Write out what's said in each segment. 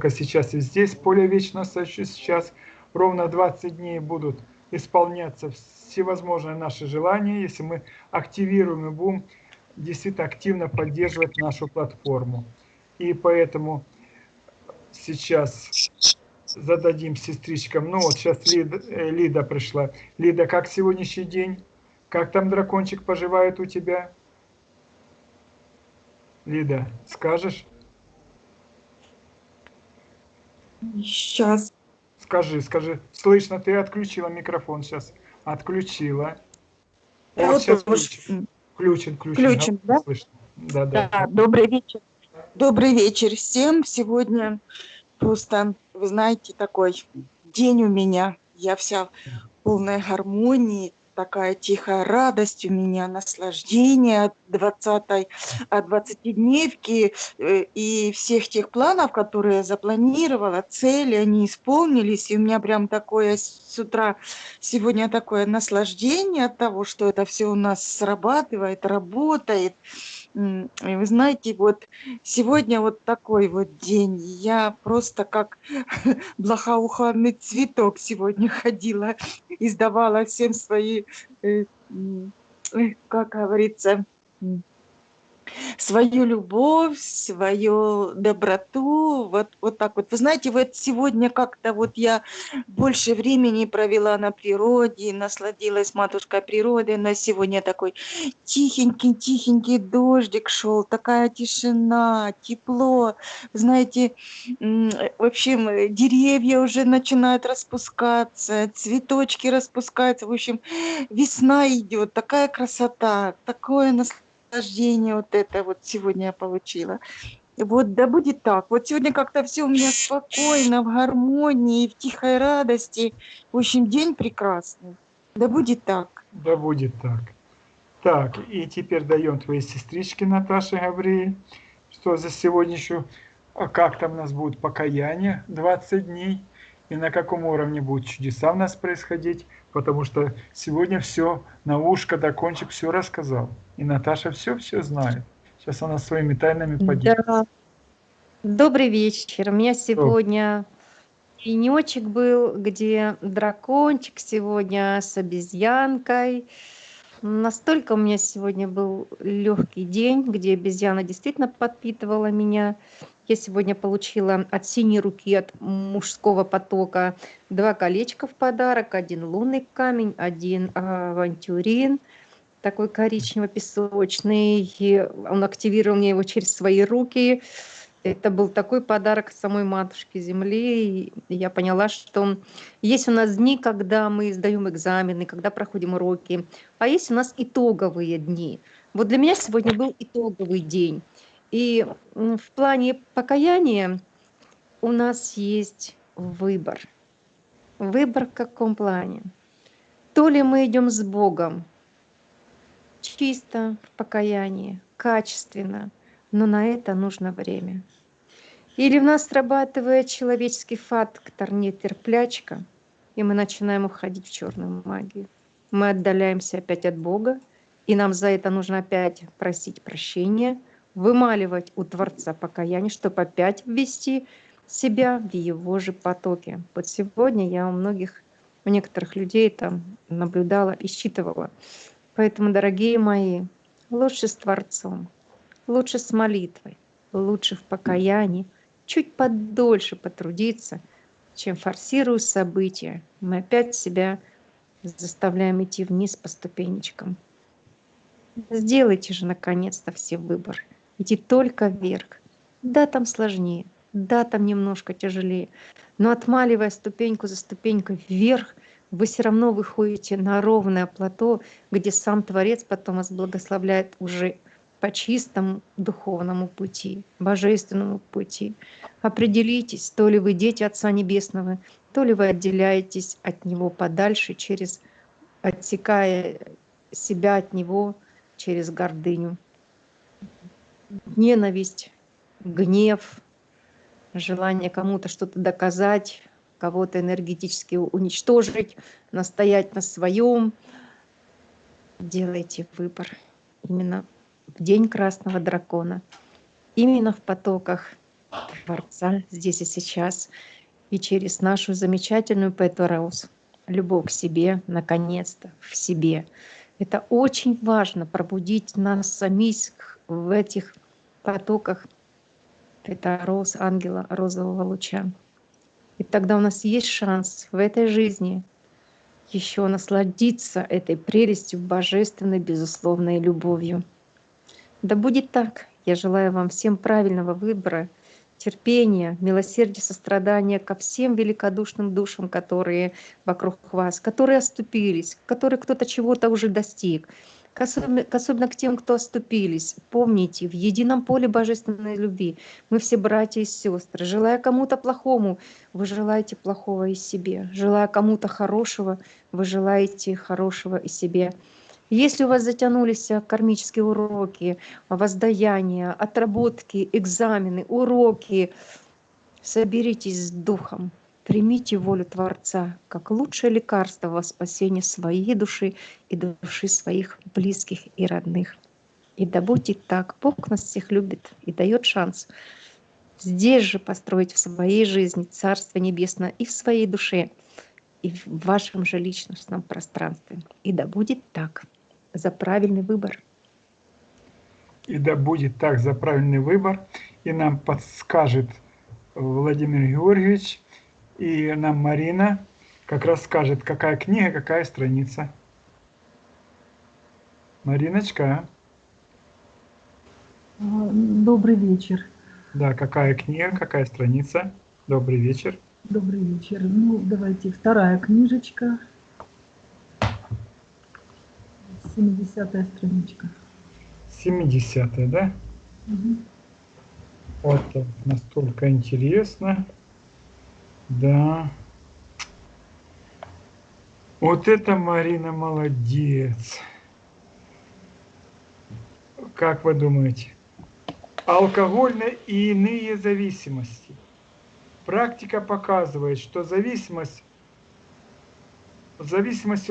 только сейчас и здесь, поле вечно сейчас, ровно 20 дней будут исполняться всевозможные наши желания, если мы активируем и будем действительно активно поддерживать нашу платформу. И поэтому сейчас зададим сестричкам. Ну вот сейчас Лида пришла. Лида, как сегодняшний день? Как там дракончик поживает у тебя? Лида, скажешь? Сейчас. Скажи. Слышно, ты отключила микрофон сейчас. Отключила. Да, Вот сейчас тоже включен. включен, да? Слышно. Да. Да, добрый вечер. Добрый вечер всем. Сегодня просто, вы знаете, такой день у меня. Я вся полная гармонии, такая тихая радость у меня, наслаждение от 20-дневки и всех тех планов, которые я запланировала, цели, они исполнились, и у меня прям такое с утра сегодня такое наслаждение от того, что это все у нас срабатывает, работает. И вы знаете, вот сегодня вот такой вот день. Я просто как благоуханный цветок сегодня ходила, издавала всем свои, как говорится, свою любовь, свою доброту, вот так вот. Вы знаете, вот сегодня как-то вот я больше времени провела на природе, насладилась матушкой природой, но сегодня такой тихенький дождик шел, такая тишина, тепло. Знаете, в общем, деревья уже начинают распускаться, цветочки распускаются, в общем, весна идет, такая красота, такое наслаждение вот это вот сегодня я получила. Вот, да будет так. Вот сегодня как-то все у меня спокойно, в гармонии, в тихой радости. В общем, день прекрасный. Да будет так. Да будет так. Так, и теперь даем твоей сестричке Наташе Гавриле, что за сегодняшнюю, как там у нас будет покаяние 20 дней, и на каком уровне будут чудеса у нас происходить, потому что сегодня все на ушко дракончик все рассказал, и Наташа все знает. Сейчас она своими тайнами поделится. Да, добрый вечер. У меня сегодня денечек был, где дракончик сегодня с обезьянкой. Настолько у меня сегодня был легкий день, где обезьяна действительно подпитывала меня. Я сегодня получила от синей руки, от мужского потока 2 колечка в подарок, 1 лунный камень, 1 авантюрин, такой коричнево-песочный. И он активировал мне его через свои руки. Это был такой подарок самой матушки Земли. И я поняла, что есть у нас дни, когда мы сдаем экзамены, когда проходим уроки, а есть у нас итоговые дни. Вот для меня сегодня был итоговый день. И в плане покаяния у нас есть выбор. Выбор в каком плане? То ли мы идем с Богом, чисто в покаянии, качественно, но на это нужно время. Или в нас срабатывает человеческий фактор нетерплячка, и мы начинаем уходить в черную магию. Мы отдаляемся опять от Бога, и нам за это нужно опять просить прощения, вымаливать у Творца покаяние, чтобы опять ввести себя в его же потоки. Вот сегодня я у некоторых людей там наблюдала и считывала. Поэтому, дорогие мои, лучше с Творцом, лучше с молитвой, лучше в покаянии, чуть подольше потрудиться, чем форсируя события. Мы опять себя заставляем идти вниз по ступенечкам. Сделайте же наконец-то все выбор. Идти только вверх. Да, там сложнее, да, там немножко тяжелее, но отмаливая ступеньку за ступенькой вверх, вы все равно выходите на ровное плато, где сам Творец потом вас благословляет уже по чистому духовному пути, божественному пути. Определитесь, то ли вы дети Отца Небесного, то ли вы отделяетесь от Него подальше, отсекая себя от Него через гордыню. Ненависть, гнев, желание кому-то что-то доказать, кого-то энергетически уничтожить, настоять на своем. Делайте выбор именно в день Красного Дракона, именно в потоках Творца здесь и сейчас, и через нашу замечательную Пету Роуз. Любовь к себе, наконец-то, в себе. Это очень важно, пробудить нас самих в этих потоках Пета Роуз, ангела розового луча. И тогда у нас есть шанс в этой жизни еще насладиться этой прелестью божественной, безусловной любовью. Да будет так. Я желаю вам всем правильного выбора, терпения, милосердия, сострадания ко всем великодушным душам, которые вокруг вас, которые оступились, которые кто-то чего-то уже достиг. Особенно к тем, кто оступились. Помните, в едином поле божественной любви мы все братья и сестры. Желая кому-то плохому, вы желаете плохого и себе. Желая кому-то хорошего, вы желаете хорошего и себе. Если у вас затянулись кармические уроки, воздаяния, отработки, экзамены, уроки, соберитесь с духом, примите волю Творца как лучшее лекарство во спасение своей души и души своих близких и родных. И да будет так, Бог нас всех любит и дает шанс здесь же построить в своей жизни Царство Небесное и в своей душе, и в вашем же личностном пространстве. И да будет так. За правильный выбор. И да будет так за правильный выбор. И нам подскажет Владимир Георгиевич, и нам Марина как раз скажет, какая книга, какая страница. Мариночка. Добрый вечер. Да, какая книга, какая страница. Добрый вечер. Добрый вечер. Ну, давайте вторая книжечка. 70-я страничка. 70-я, да? Угу. Вот настолько интересно. Да. Вот это Марина молодец. Как вы думаете? Алкогольные и иные зависимости. Практика показывает, что зависимости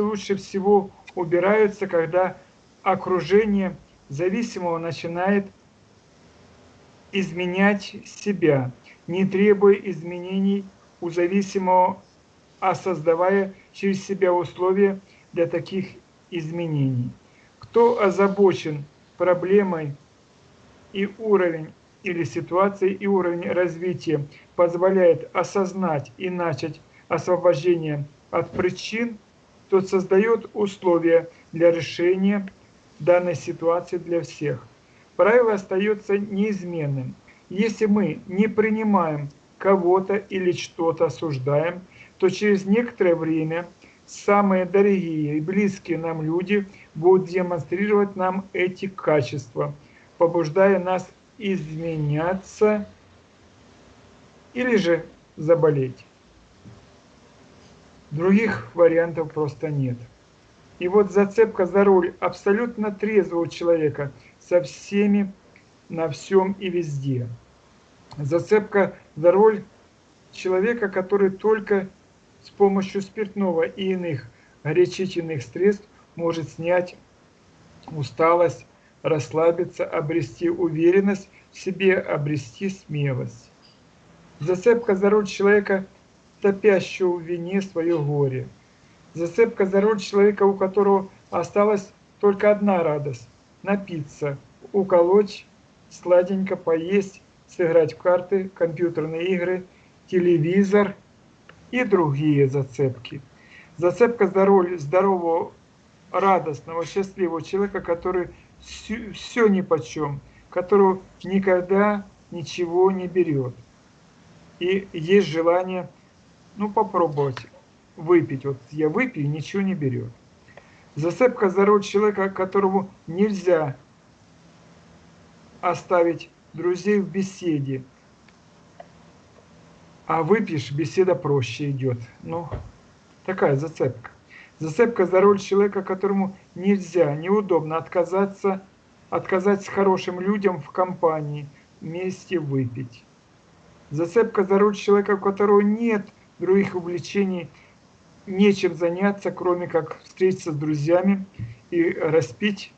лучше всего убираются, когда окружение зависимого начинает изменять себя, не требуя изменений у зависимого, а создавая через себя условия для таких изменений. Кто озабочен проблемой и уровень или ситуацией и уровень развития позволяет осознать и начать освобождение от причин, тот создает условия для решения данной ситуации для всех. Правило остается неизменным. Если мы не принимаем кого-то или что-то осуждаем, то через некоторое время самые дорогие и близкие нам люди будут демонстрировать нам эти качества, побуждая нас изменяться или же заболеть. Других вариантов просто нет. И вот зацепка за роль абсолютно трезвого человека со всеми, на всем и везде. Зацепка за роль человека, который только с помощью спиртного и иных горячительных средств может снять усталость, расслабиться, обрести уверенность в себе, обрести смелость. Зацепка за роль человека, топящего в вине свое горе. Зацепка за роль человека, у которого осталась только одна радость – напиться, уколоть, сладенько поесть, сыграть в карты, компьютерные игры, телевизор и другие зацепки. Зацепка за роль здорового, радостного, счастливого человека, который все нипочем, которого никогда ничего не берет. И есть желание, попробовать выпить. Вот я выпью, ничего не берет. Зацепка за роль человека, которому нельзя оставить друзей в беседе. А выпьешь, беседа проще идет. Такая зацепка. Зацепка за роль человека, которому нельзя, неудобно отказать с хорошим людям в компании, вместе выпить. Зацепка за роль человека, у которого нет других увлечений, нечем заняться, кроме как встретиться с друзьями и распить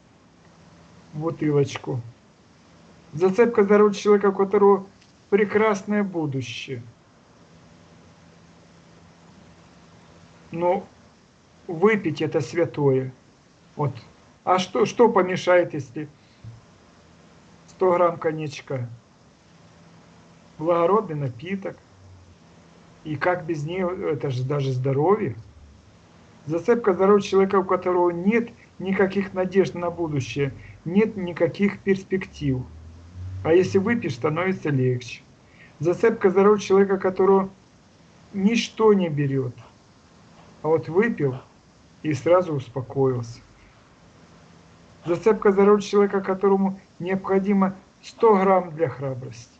бутылочку. Зацепка за роль человека, у которого прекрасное будущее. Но выпить это святое. Вот. А что помешает, если 100 грамм коньячка? Благородный напиток. И как без нее, это же даже здоровье. Зацепка здоровья человека, у которого нет никаких надежд на будущее, нет никаких перспектив. А если выпьешь, становится легче. Зацепка здоровья человека, которого ничто не берет. А вот выпил и сразу успокоился. Зацепка здоровья человека, которому необходимо 100 грамм для храбрости.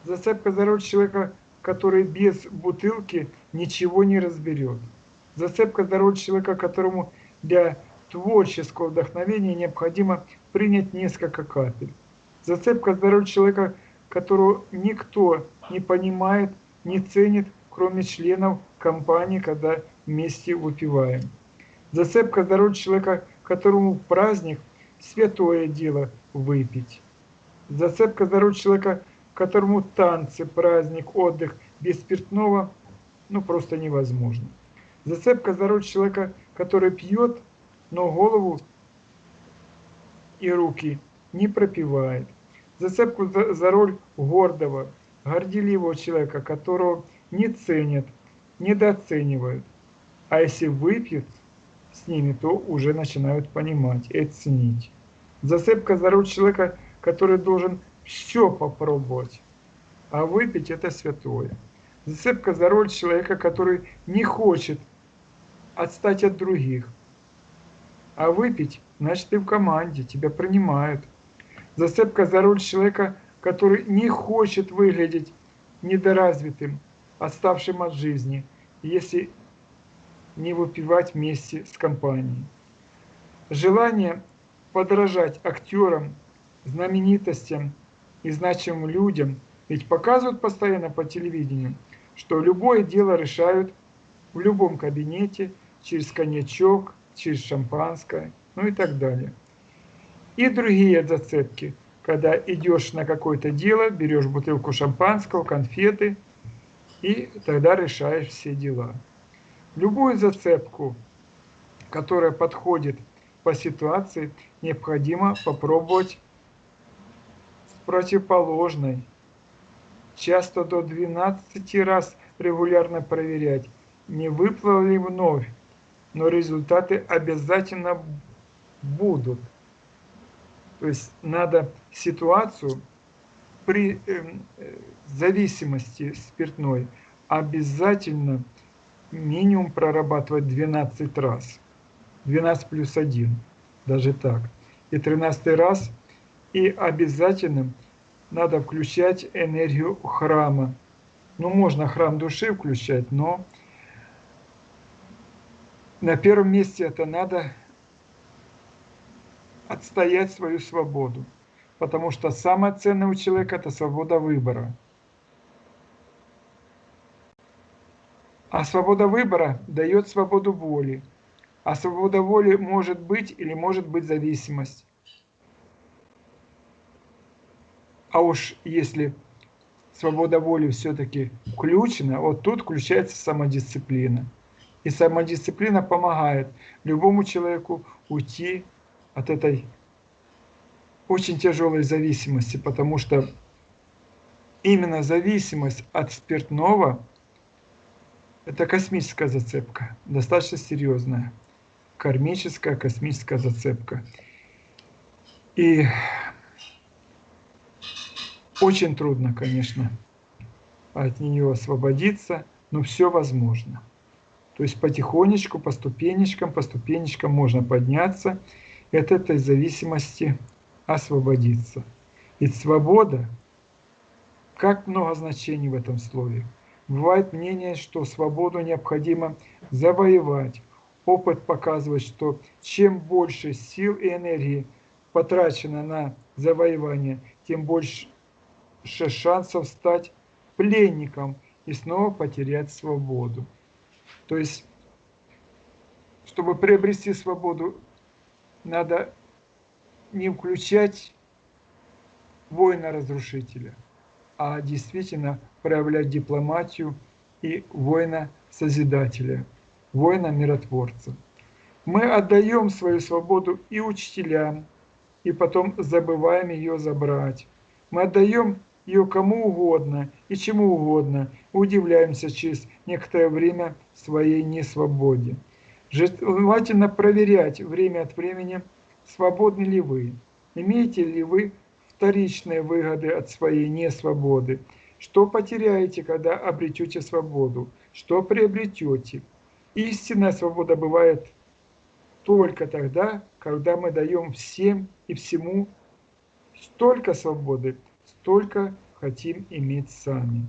Зацепка здоровья человека, который без бутылки ничего не разберет. Зацепка здоровья человека, которому для творческого вдохновения необходимо принять несколько капель. Зацепка здоровья человека, которого никто не понимает, не ценит, кроме членов компании, когда вместе выпиваем. Зацепка здоровья человека, которому в праздник святое дело выпить. Зацепка здоровья человека, которому танцы, праздник, отдых без спиртного просто невозможно. Зацепка здоровья человека, который пьет, но голову и руки не пропивает. Зацепку за роль гордого, горделивого человека, которого не ценят, недооценивают. А если выпьют с ними, то уже начинают понимать и ценить. Зацепка здоровья человека, который должен все попробовать, а выпить это святое. Зацепка здоровья человека, который не хочет отстать от других, а выпить, значит, ты в команде, тебя принимают. Зацепка здоровья человека, который не хочет выглядеть недоразвитым, отставшим от жизни, если не выпивать вместе с компанией. Желание подражать актерам, знаменитостям и значимым людям, ведь показывают постоянно по телевидению, что любое дело решают в любом кабинете, через коньячок, через шампанское, и так далее. И другие зацепки, когда идешь на какое-то дело, берешь бутылку шампанского, конфеты, и тогда решаешь все дела. Любую зацепку, которая подходит по ситуации, необходимо попробовать с противоположной. Часто до 12 раз регулярно проверять, не выплыл ли вновь, но результаты обязательно будут. То есть надо ситуацию при зависимости спиртной обязательно минимум прорабатывать 12 раз. 12 плюс 1, даже так. И 13 раз, и обязательно надо включать энергию храма. Можно храм души включать, но на первом месте это надо отстоять свою свободу. Потому что самое ценное у человека – это свобода выбора. А свобода выбора дает свободу воли. А свобода воли может быть или может быть зависимость. А уж если свобода воли все-таки включена, вот тут включается самодисциплина. И самодисциплина помогает любому человеку уйти от этой очень тяжелой зависимости, потому что именно зависимость от спиртного – это космическая зацепка, достаточно серьезная, кармическая космическая зацепка. И очень трудно, конечно, от нее освободиться, но все возможно. То есть потихонечку, по ступенечкам можно подняться и от этой зависимости освободиться. Ведь свобода, как много значений в этом слове. Бывает мнение, что свободу необходимо завоевать. Опыт показывает, что чем больше сил и энергии потрачено на завоевание, тем больше шансов стать пленником и снова потерять свободу. То есть, чтобы приобрести свободу, надо не включать воина-разрушителя, а действительно проявлять дипломатию и воина-созидателя, воина-миротворца. Мы отдаем свою свободу и учителям, и потом забываем ее забрать. Мы отдаем ее кому угодно и чему угодно, удивляемся через некоторое время своей несвободе. Желательно проверять время от времени, свободны ли вы, имеете ли вы вторичные выгоды от своей несвободы, что потеряете, когда обретете свободу, что приобретете. Истинная свобода бывает только тогда, когда мы даем всем и всему столько свободы, столько хотим иметь сами.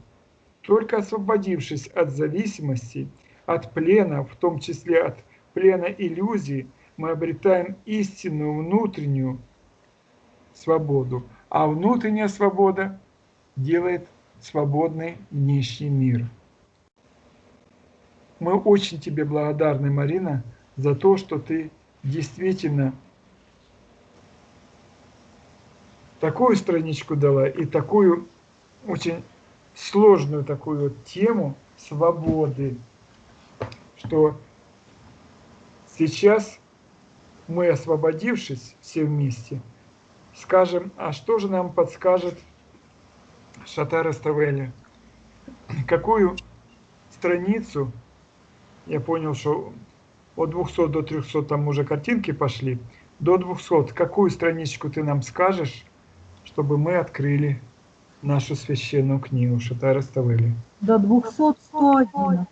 Только освободившись от зависимости, от плена, в том числе от плена иллюзий, мы обретаем истинную внутреннюю свободу, а внутренняя свобода делает свободный внешний мир. Мы очень тебе благодарны, Марина, за то, что ты действительно такую страничку дала и такую очень сложную такую тему свободы, что сейчас мы, освободившись все вместе, скажем, а что же нам подскажет Шатар Эставели? Какую страницу, я понял, что от 200 до 300 там уже картинки пошли, до 200, какую страничку ты нам скажешь, чтобы мы открыли нашу священную книгу Шатар Эставели? До 200, 111.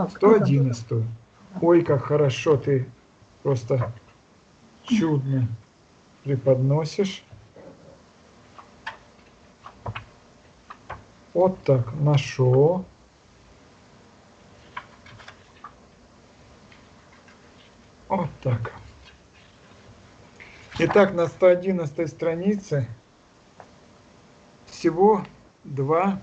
111. Ой, как хорошо ты просто чудно преподносишь. Вот так, нашел. Вот так. Итак, на 111 странице всего 2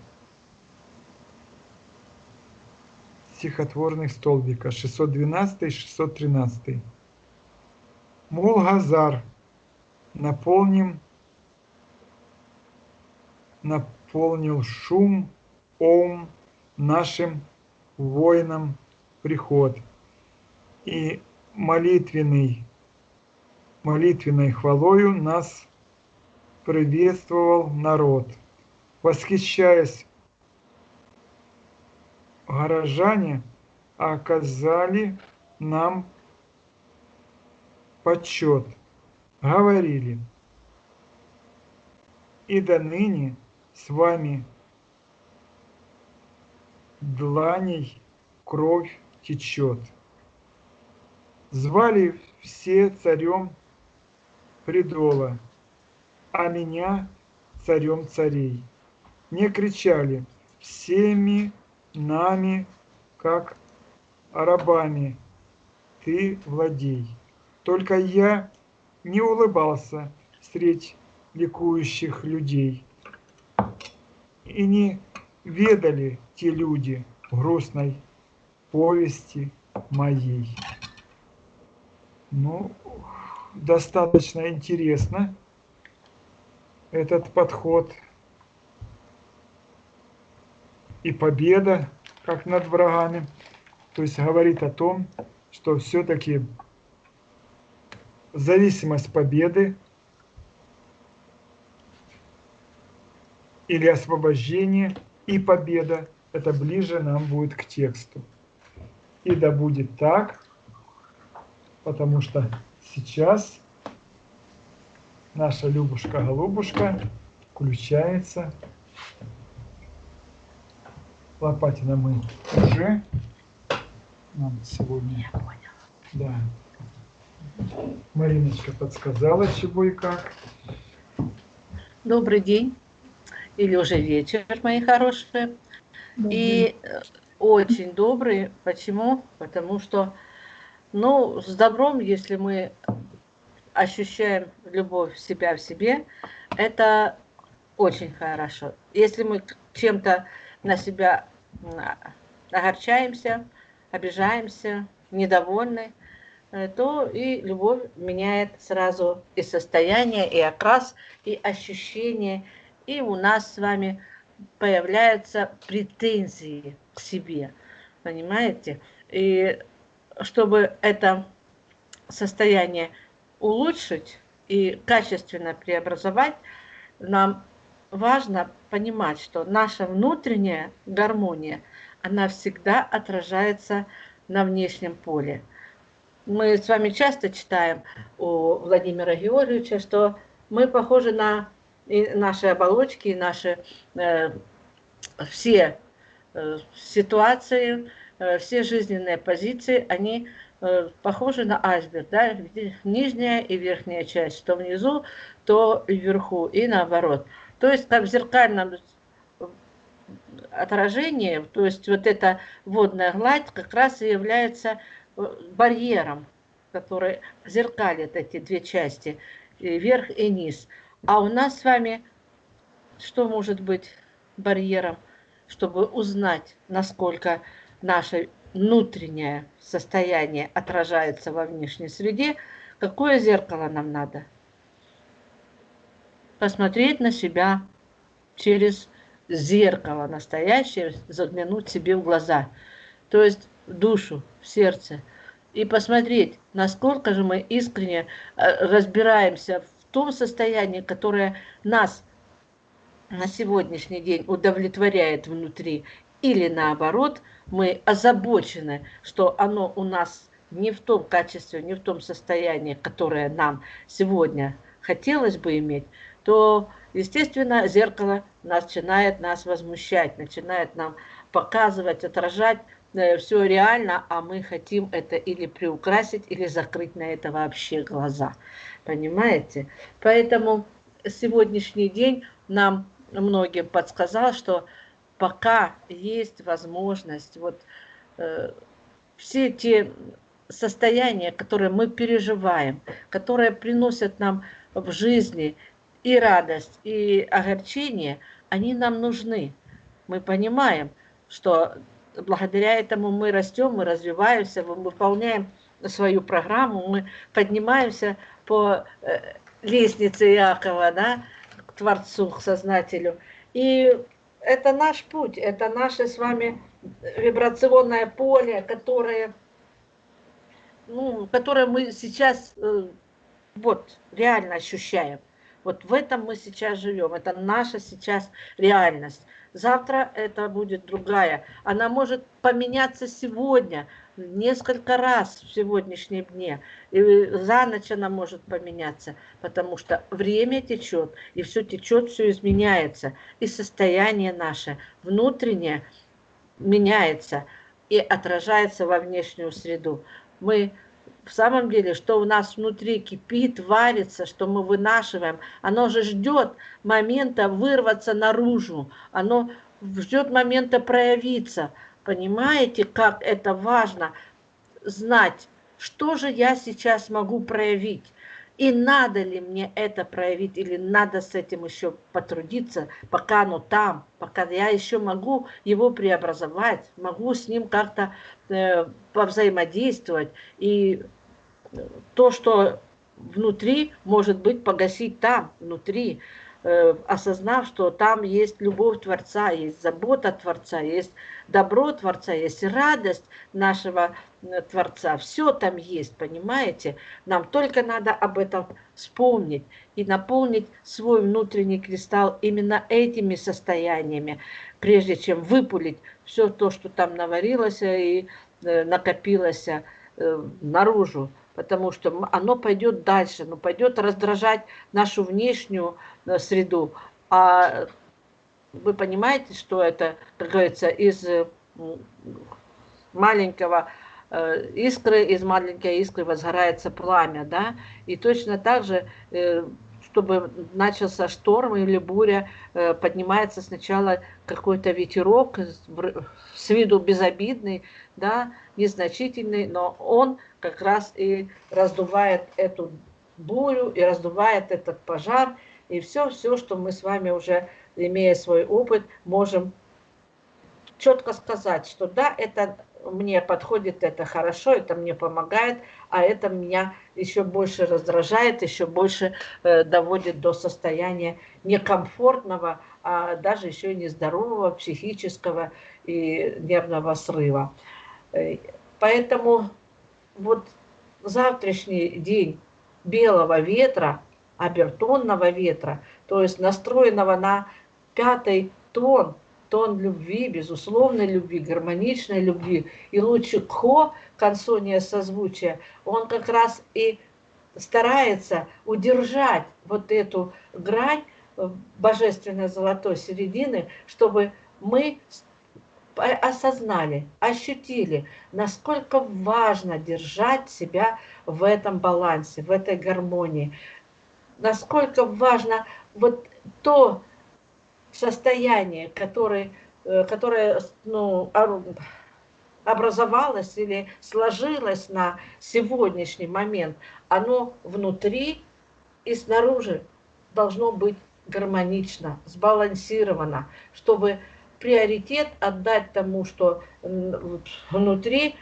стихотворных столбика, 612 и 613. Мулгазар, наполнил шум, ом нашим воинам приход. И молитвенной хвалою нас приветствовал народ. Восхищаясь, горожане оказали нам почет, говорили: и до ныне с вами дланей кровь течет. Звали все царем Придола, а меня царем царей. Не кричали: всеми нами, как рабами, ты владей. Только я не улыбался средь ликующих людей. И не ведали те люди грустной повести моей. Ну, достаточно интересно этот подход. И победа, как над врагами, то есть говорит о том, что все-таки зависимость победы или освобождение и победа, это ближе нам будет к тексту. И да будет так, потому что сейчас наша Любушка-голубушка включается. Лопатина мы уже. Нам сегодня... Да. Мариночка подсказала, чего и как. Добрый день. Или уже вечер, мои хорошие. И очень добрый. Почему? Потому что, ну, с добром, если мы ощущаем любовь себя в себе, это очень хорошо. Если мы чем-то на себя огорчаемся, обижаемся, недовольны, то и любовь меняет сразу и состояние, и окрас, и ощущение. И у нас с вами появляются претензии к себе. Понимаете? И чтобы это состояние улучшить и качественно преобразовать, нам важно понимать, что наша внутренняя гармония, она всегда отражается на внешнем поле. Мы с вами часто читаем у Владимира Георгиевича, что мы похожи на и наши оболочки, и наши все ситуации, все жизненные позиции, они похожи на айсберг, да? Нижняя и верхняя часть, что внизу, то вверху, и наоборот. То есть как в зеркальном отражении, то есть вот эта водная гладь как раз и является барьером, который зеркалит эти две части, верх и низ. А у нас с вами что может быть барьером, чтобы узнать, насколько наше внутреннее состояние отражается во внешней среде? Какое зеркало нам надо? Посмотреть на себя через зеркало настоящее, заглянуть себе в глаза, то есть в душу, в сердце, и посмотреть, насколько же мы искренне разбираемся в том состоянии, которое нас на сегодняшний день удовлетворяет внутри, или наоборот, мы озабочены, что оно у нас не в том качестве, не в том состоянии, которое нам сегодня хотелось бы иметь, то, естественно, зеркало начинает нас возмущать, начинает нам показывать, отражать все реально, а мы хотим это или приукрасить, или закрыть на это вообще глаза. Понимаете? Поэтому сегодняшний день нам многим подсказал, что пока есть возможность, вот все те состояния, которые мы переживаем, которые приносят нам в жизни и радость, и огорчение, они нам нужны. Мы понимаем, что благодаря этому мы растем, мы развиваемся, мы выполняем свою программу, мы поднимаемся по лестнице Иакова, да, к Творцу, к Сознателю. И это наш путь, это наше с вами вибрационное поле, которое мы сейчас вот реально ощущаем. Вот в этом мы сейчас живем, это наша сейчас реальность. Завтра это будет другая. Она может поменяться сегодня, несколько раз в сегодняшнем дне. И за ночь она может поменяться, потому что время течет, и все течет, все изменяется. И состояние наше внутреннее меняется и отражается во внешнюю среду. Мы в самом деле, что у нас внутри кипит, варится, что мы вынашиваем, оно же ждет момента вырваться наружу, оно ждет момента проявиться. Понимаете, как это важно знать, что же я сейчас могу проявить? И надо ли мне это проявить, или надо с этим еще потрудиться, пока оно там, пока я еще могу его преобразовать, могу с ним как-то повзаимодействовать. И то, что внутри, может быть, погасить там, внутри, осознав, что там есть любовь Творца, есть забота Творца, есть добро Творца, есть радость нашего Творца. Все там есть, понимаете? Нам только надо об этом вспомнить и наполнить свой внутренний кристалл именно этими состояниями, прежде чем выпулить все то, что там наварилось и накопилось наружу. Потому что оно пойдет дальше, но пойдет раздражать нашу внешнюю среду. А вы понимаете, что это, как говорится, из маленького искры, из маленькой искры возгорается пламя, да? И точно так же, чтобы начался шторм или буря, поднимается сначала какой-то ветерок, с виду безобидный, да, незначительный, но он как раз и раздувает эту бурю, и раздувает этот пожар, и все, что мы с вами уже, имея свой опыт, можем четко сказать, что да, это мне подходит, это хорошо, это мне помогает, а это меня еще больше раздражает, еще больше доводит до состояния некомфортного, а даже еще и нездорового психического и нервного срыва. Поэтому вот завтрашний день белого ветра, обертонного ветра, то есть настроенного на пятый тон, тон любви, безусловной любви, гармоничной любви, и лучше кхо, консония созвучия, он как раз и старается удержать вот эту грань божественной золотой середины, чтобы мы осознали, ощутили, насколько важно держать себя в этом балансе, в этой гармонии, насколько важно вот то состояние, которое образовалось или сложилось на сегодняшний момент, оно внутри и снаружи должно быть гармонично, сбалансировано, чтобы приоритет отдать тому, что внутри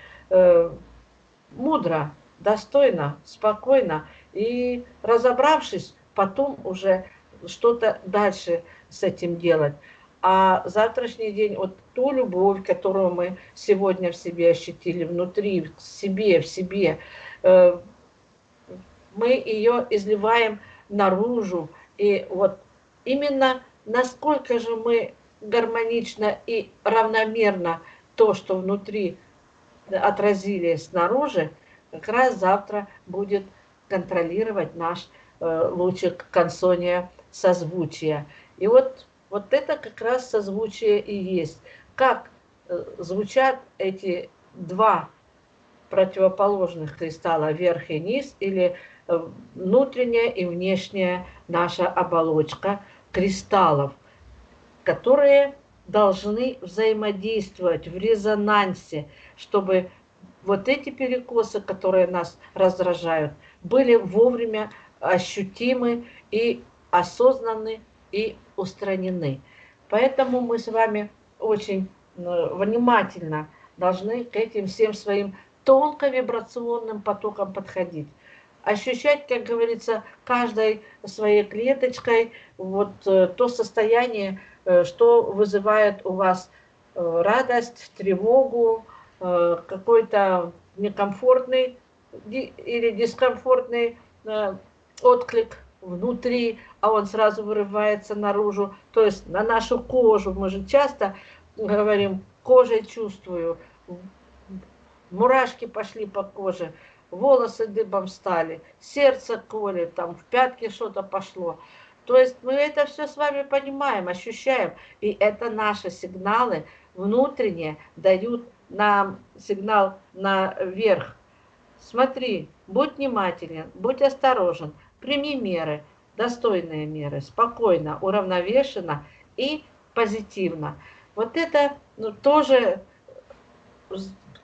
мудро, достойно, спокойно, и разобравшись, потом уже что-то дальше с этим делать. А завтрашний день, вот ту любовь, которую мы сегодня в себе ощутили, внутри, в себе, мы ее изливаем наружу. И вот именно насколько же мы гармонично и равномерно то, что внутри, отразили снаружи, как раз завтра будет контролировать наш лучик консония созвучия. И вот это как раз созвучие и есть. Как звучат эти два противоположных кристалла, верх и низ, или внутренняя и внешняя наша оболочка кристаллов, которые должны взаимодействовать в резонансе, чтобы вот эти перекосы, которые нас раздражают, были вовремя ощутимы и осознаны и устранены. Поэтому мы с вами очень внимательно должны к этим всем своим тонко-вибрационным потокам подходить. Ощущать, как говорится, каждой своей клеточкой вот то состояние, что вызывает у вас радость, тревогу, какой-то некомфортный или дискомфортный отклик внутри, а он сразу вырывается наружу, то есть на нашу кожу. Мы же часто говорим, кожей чувствую, мурашки пошли по коже, волосы дыбом стали, сердце колет, там в пятки что-то пошло. То есть мы это все с вами понимаем, ощущаем, и это наши сигналы внутренние дают нам сигнал наверх. Смотри, будь внимателен, будь осторожен, прими меры, достойные меры, спокойно, уравновешенно и позитивно. Вот это тоже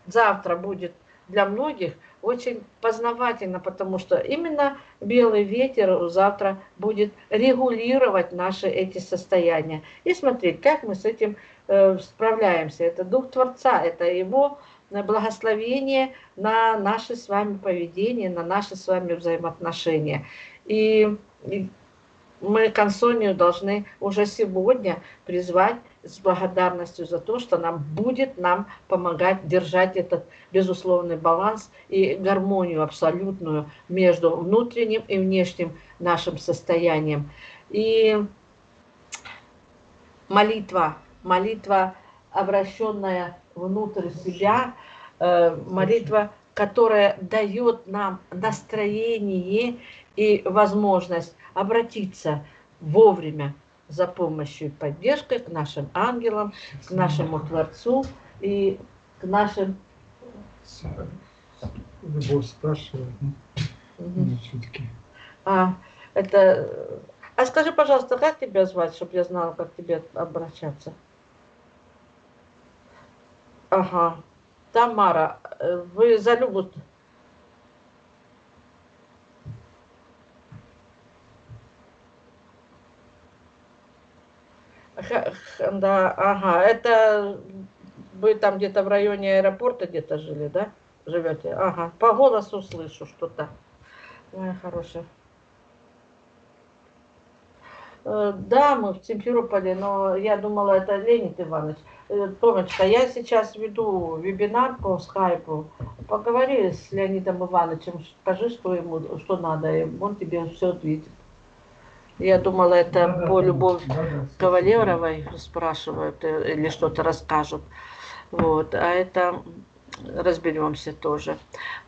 завтра будет для многих очень познавательно, потому что именно белый ветер завтра будет регулировать наши эти состояния. И смотреть, как мы с этим справляемся. Это Дух Творца, это Его благословение на наше с вами поведение, на наши с вами взаимоотношения. И мы консонию должны уже сегодня призвать с благодарностью за то, что будет нам помогать держать этот безусловный баланс и гармонию абсолютную между внутренним и внешним нашим состоянием. И молитва, обращенная внутрь себя, молитва, которая дает нам настроение и возможность обратиться вовремя за помощью и поддержкой к нашим ангелам, к нашему Творцу и к нашим... Любовь спрашивает, все-таки. А скажи, пожалуйста, как тебя звать, чтобы я знала, как к тебе обращаться? Ага. Тамара, вы за Любу... Да, ага, это Вы там где-то в районе аэропорта где-то жили, да? Живете? Ага. По голосу слышу что-то. Моя хорошая. Да, мы в Симферополе, но я думала, это Леонид Иванович. Томочка, я сейчас веду вебинар по скайпу. Поговори с Леонидом Ивановичем, скажи, что ему, что надо, и он тебе все ответит. Я думала, это по Любовь Кавалеровой спрашивают или что-то расскажут. Вот, а это разберемся тоже.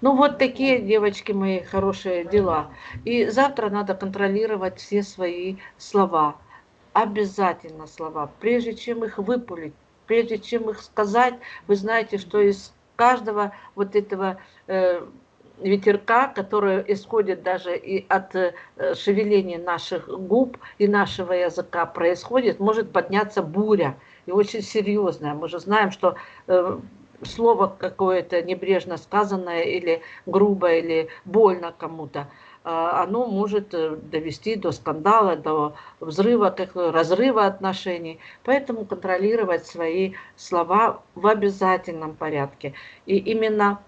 Ну вот такие, девочки мои, хорошие дела. И завтра надо контролировать все свои слова. Обязательно слова. Прежде чем их выпалить, прежде чем их сказать, вы знаете, что из каждого вот этого ветерка, который исходит даже и от шевеления наших губ и нашего языка происходит, может подняться буря. И очень серьезная. Мы же знаем, что слово какое-то небрежно сказанное или грубо, или больно кому-то, оно может довести до скандала, до взрыва, разрыва отношений. Поэтому контролировать свои слова в обязательном порядке. И именно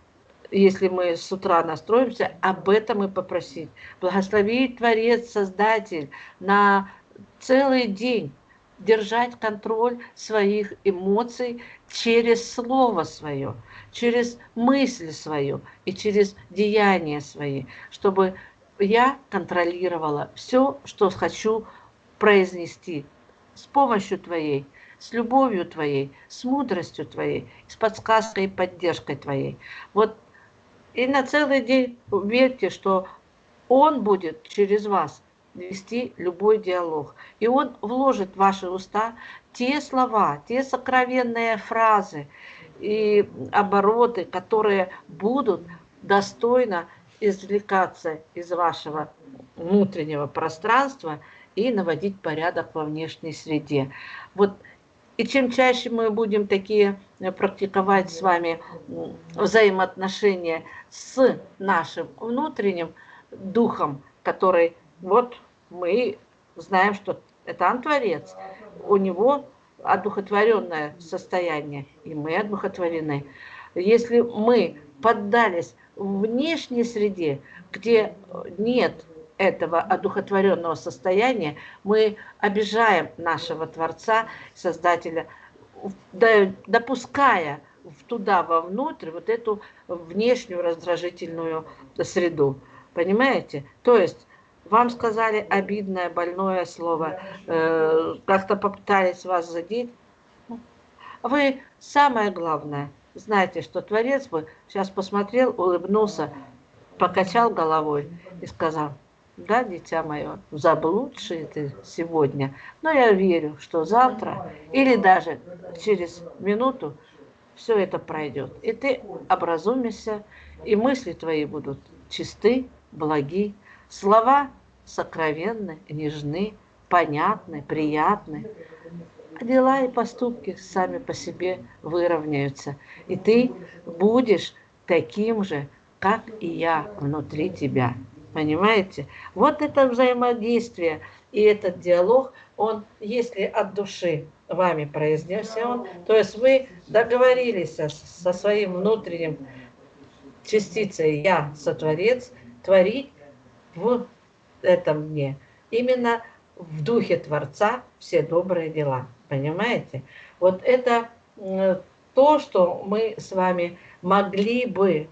если мы с утра настроимся, об этом и попросить. Благослови Творец, Создатель на целый день держать контроль своих эмоций через слово свое, через мысль свою и через деяния свои, чтобы я контролировала все, что хочу произнести с помощью Твоей, с любовью Твоей, с мудростью Твоей, с подсказкой и поддержкой Твоей. Вот и на целый день верьте, что Он будет через вас вести любой диалог. И Он вложит в ваши уста те слова, те сокровенные фразы и обороты, которые будут достойно извлекаться из вашего внутреннего пространства и наводить порядок во внешней среде. Вот. И чем чаще мы будем такие практиковать с вами взаимоотношения с нашим внутренним духом, который вот мы знаем, что это он Творец, у него одухотворенное состояние, и мы одухотворены. Если мы поддались внешней среде, где нет этого одухотворенного состояния, мы обижаем нашего Творца, Создателя, допуская туда вовнутрь вот эту внешнюю раздражительную среду. Понимаете? То есть вам сказали обидное, больное слово, как-то попытались вас задеть. Вы самое главное, знаете, что Творец бы сейчас посмотрел, улыбнулся, покачал головой и сказал: да, дитя мое, заблудший ты сегодня, но я верю, что завтра или даже через минуту все это пройдет. И ты образумишься, и мысли твои будут чисты, благи, слова сокровенны, нежны, понятны, приятны. А дела и поступки сами по себе выровняются. И ты будешь таким же, как и я внутри тебя. Понимаете? Вот это взаимодействие и этот диалог, он, если от души вами произнесен, то есть вы договорились со своим внутренним частицей «Я сотворец» творить в этом дне именно в духе Творца все добрые дела. Понимаете? Вот это то, что мы с вами могли бы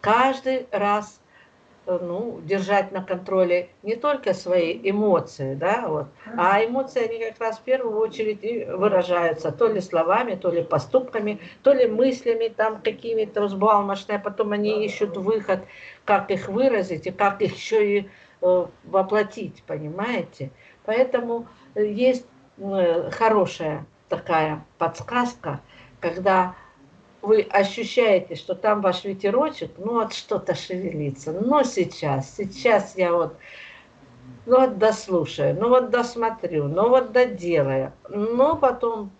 каждый раз держать на контроле не только свои эмоции, да, вот, а эмоции, они как раз в первую очередь и выражаются то ли словами, то ли поступками, то ли мыслями там какими-то взбалмошными, а потом они ищут выход, как их выразить и как их еще и воплотить, понимаете? Поэтому есть хорошая такая подсказка, когда вы ощущаете, что там ваш ветерочек, вот что-то шевелится. Но сейчас я вот дослушаю, вот досмотрю, вот доделаю. Но потом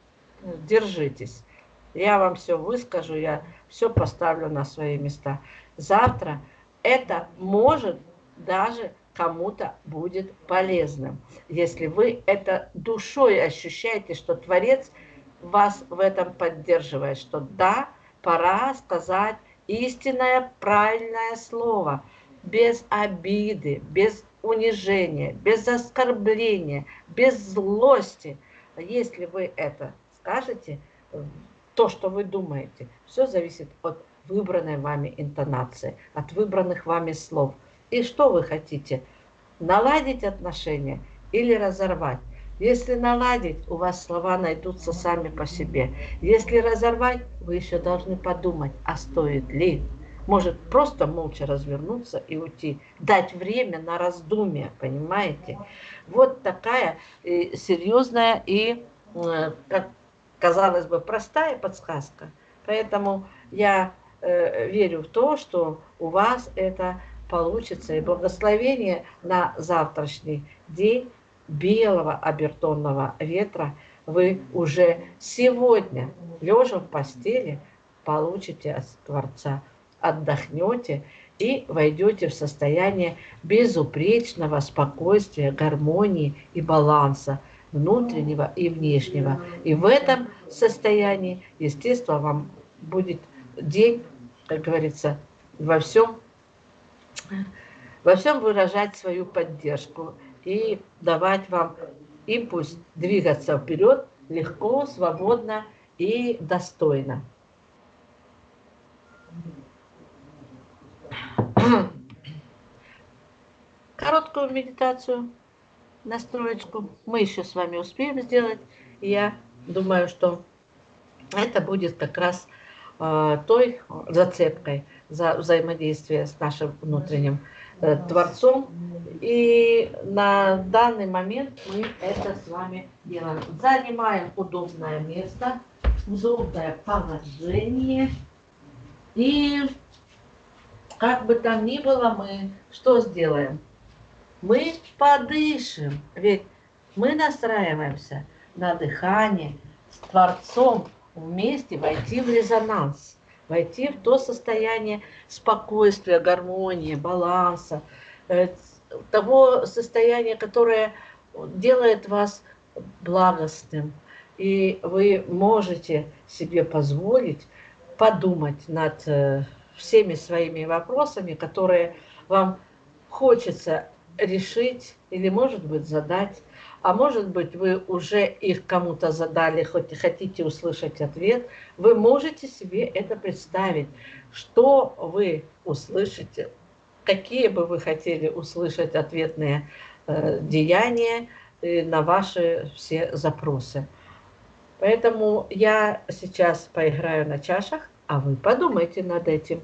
держитесь. Я вам все выскажу, я все поставлю на свои места. Завтра это может даже кому-то будет полезным, если вы это душой ощущаете, что Творец вас в этом поддерживает, что да, пора сказать истинное, правильное слово, без обиды, без унижения, без оскорбления, без злости. Если вы это скажете, то, что вы думаете, все зависит от выбранной вами интонации, от выбранных вами слов. И что вы хотите? Наладить отношения или разорвать? Если наладить, у вас слова найдутся сами по себе. Если разорвать, вы еще должны подумать, а стоит ли. Может просто молча развернуться и уйти. Дать время на раздумье, понимаете? Вот такая серьезная и, как казалось бы, простая подсказка. Поэтому я верю в то, что у вас это получится. И благословение на завтрашний день белого обертонного ветра вы уже сегодня, лежа в постели, получите от Творца. Отдохнете и войдете в состояние безупречного спокойствия, гармонии и баланса внутреннего и внешнего. И в этом состоянии, естественно, вам будет день, как говорится, во всем выражать свою поддержку и давать вам импульс двигаться вперед легко, свободно и достойно. Короткую медитацию, настроечку мы еще с вами успеем сделать. И я думаю, что это будет как раз той зацепкой за взаимодействие с нашим внутренним Творцом. И на данный момент мы это с вами делаем. Занимаем удобное место, удобное положение. И как бы там ни было, мы что сделаем? Мы подышим, ведь мы настраиваемся на дыхание с Творцом, вместе войти в резонанс, войти в то состояние спокойствия, гармонии, баланса, того состояния, которое делает вас благостным. И вы можете себе позволить подумать над всеми своими вопросами, которые вам хочется решить или, может быть, задать. А может быть, вы уже их кому-то задали, хоть и хотите услышать ответ. Вы можете себе это представить, что вы услышите, какие бы вы хотели услышать ответные деяния на ваши все запросы. Поэтому я сейчас поиграю на чашах, а вы подумайте над этим.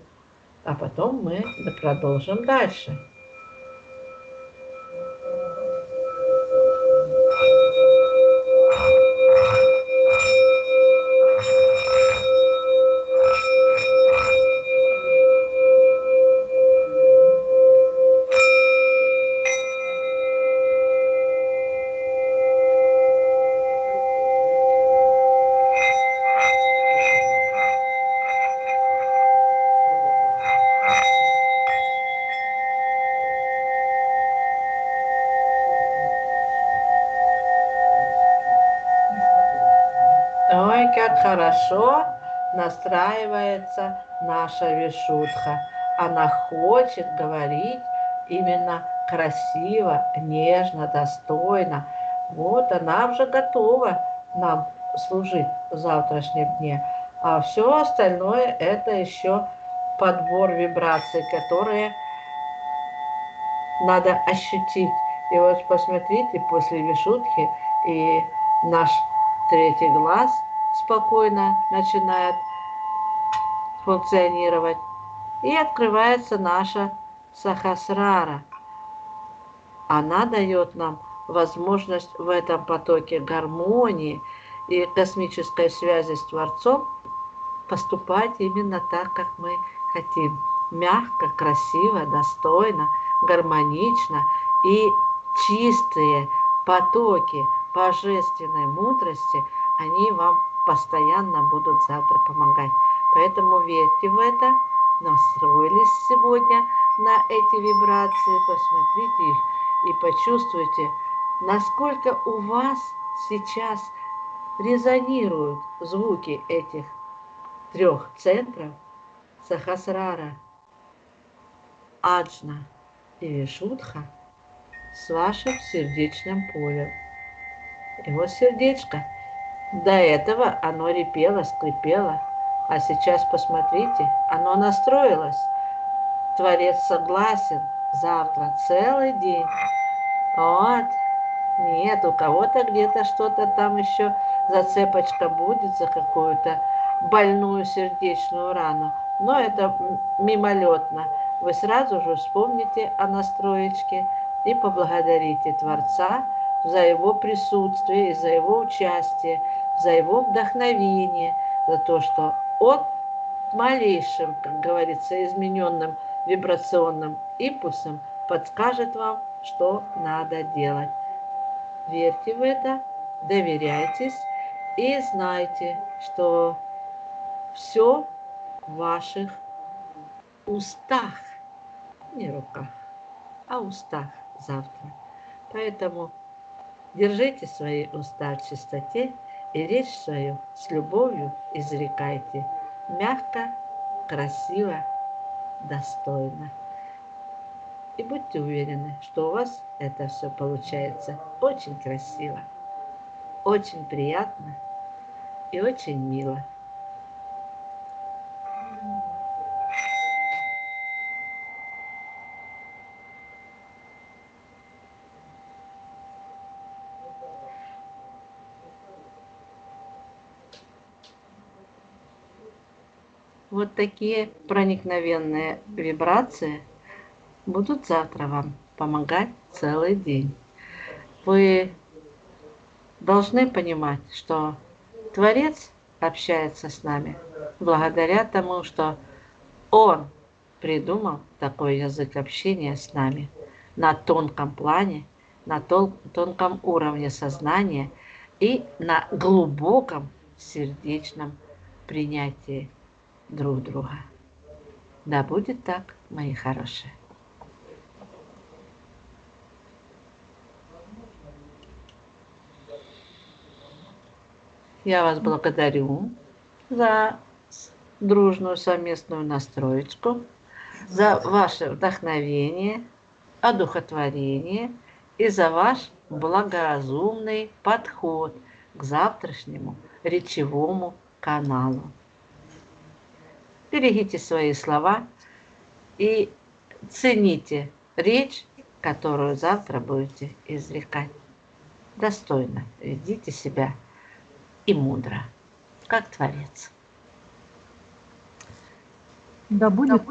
А потом мы продолжим дальше. Ой, как хорошо настраивается наша Вишудха. Она хочет говорить именно красиво, нежно, достойно. Вот она уже готова нам служить в завтрашнем дне. А все остальное это еще подбор вибраций, которые надо ощутить. И вот посмотрите, после Вишудхи и наш третий глаз спокойно начинает функционировать. И открывается наша Сахасрара. Она дает нам возможность в этом потоке гармонии и космической связи с Творцом поступать именно так, как мы хотим. Мягко, красиво, достойно, гармонично. И чистые потоки божественной мудрости, они вам постоянно будут завтра помогать. Поэтому верьте в это, настроились сегодня на эти вибрации, посмотрите их и почувствуйте, насколько у вас сейчас резонируют звуки этих трех центров Сахасрара, Аджна и Вишудха с вашим сердечным полем. И вот сердечко, до этого оно репело, скрипело, а сейчас посмотрите, оно настроилось. Творец согласен, завтра целый день. Вот. Нет, у кого-то где-то что-то там еще зацепочка будет за какую-то больную сердечную рану. Но это мимолетно. Вы сразу же вспомните о настроечке и поблагодарите Творца за его присутствие, за его участие, за его вдохновение, за то, что он малейшим, как говорится, измененным вибрационным импульсом подскажет вам, что надо делать. Верьте в это, доверяйтесь и знайте, что все в ваших устах, не руках, а устах завтра. Поэтому держите свои уста в чистоте и речь свою с любовью изрекайте. Мягко, красиво, достойно. И будьте уверены, что у вас это все получается очень красиво, очень приятно и очень мило. Вот такие проникновенные вибрации будут завтра вам помогать целый день. Вы должны понимать, что Творец общается с нами благодаря тому, что Он придумал такой язык общения с нами на тонком плане, на тонком уровне сознания и на глубоком сердечном принятии друг друга. Да будет так, мои хорошие. Я вас благодарю за дружную совместную настроечку, за ваше вдохновение, одухотворение и за ваш благоразумный подход к завтрашнему речевому каналу. Берегите свои слова и цените речь, которую завтра будете изрекать. Достойно ведите себя и мудро, как Творец. Да будет